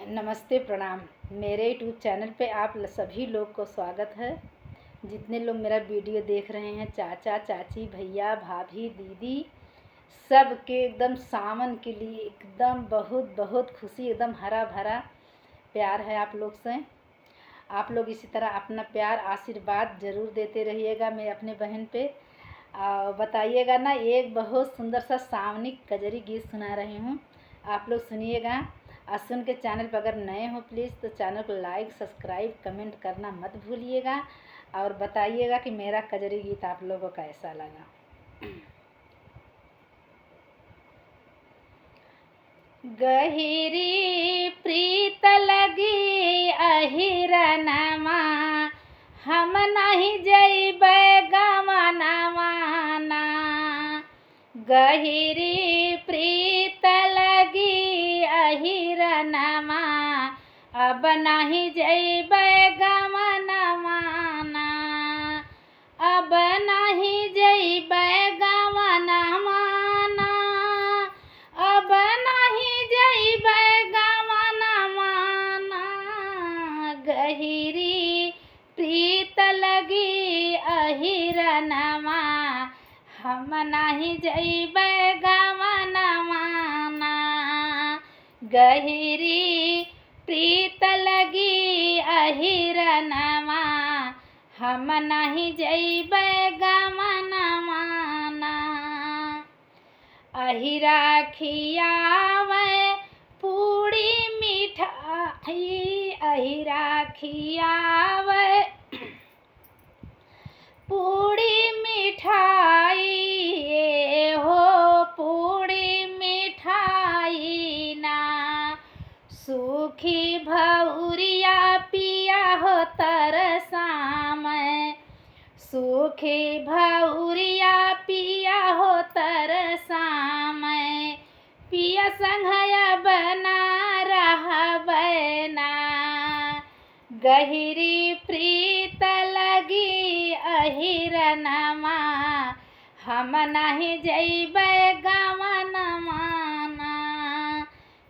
नमस्ते प्रणाम। मेरे यूट्यूब चैनल पे आप सभी लोग को स्वागत है। जितने लोग मेरा वीडियो देख रहे हैं, चाचा चाची भैया भाभी दीदी, सब के एकदम सावन के लिए एकदम बहुत बहुत खुशी, एकदम हरा भरा प्यार है आप लोग से। आप लोग इसी तरह अपना प्यार आशीर्वाद ज़रूर देते रहिएगा मैं अपने बहन पे। बताइएगा ना, एक बहुत सुंदर सा सावनी कजरी गीत सुना रही हूँ, आप लोग सुनिएगा। और सुन के चैनल पर अगर नए हो प्लीज़ तो चैनल को लाइक सब्सक्राइब कमेंट करना मत भूलिएगा, और बताइएगा कि मेरा कजरी गीत आप लोगों को कैसा लगा। गहिरी प्रीत लगी अहिरनमा, हम नहीं जइबै गमनवाना। गहिरी प्रीत लगी अहिरनमा, अब नहीं जइबै गमनवाना। अब नहीं जइबै गमनवाना, अब नहीं जइबै गमनवाना। गहिरी प्रीत लगी अहिरनमा, हम नहीं जइबै गमनवाना। गहिरी प्रीत लगी अहिरनमा, हम नहीं जइबै गमनवाना। अहिरा खियावै पूड़ी मिठाई, अहिरा खियावै पूड़ी मिठाई, हो पूड़ी मिठाई ना। सूखी भौरिया पिया हो तरसामै, सूखी भौरिया पिया हो तरसामै। पिया संघया बना रहबै ना। गहिरी प्रीत लगी अहिरनमा, हम नहीं जइबै गमनवाना।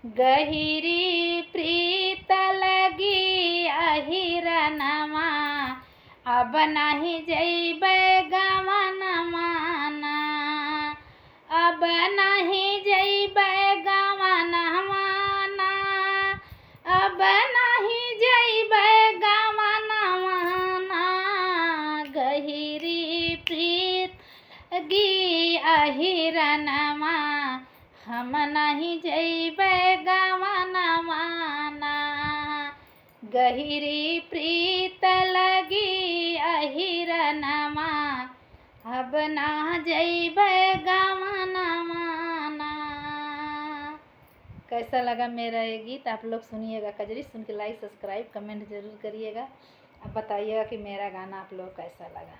गहिरी प्रीत लगी अहिरनमा, अब नहीं जइबै गमनवाना। अब नहीं जइबै गमनवाना, अब नहीं जइबै गमनवाना। गहिरी प्रीत लगी अहिरनमा, हम नहीं जइबै गमनवाना। गहिरी प्रीत लगी अहिरनमा, अब ना जइबै गमनवाना। कैसा लगा मेरा ये गीत? आप लोग सुनिएगा कजरी, सुन के लाइक सब्सक्राइब कमेंट ज़रूर करिएगा। अब बताइएगा कि मेरा गाना आप लोग कैसा लगा।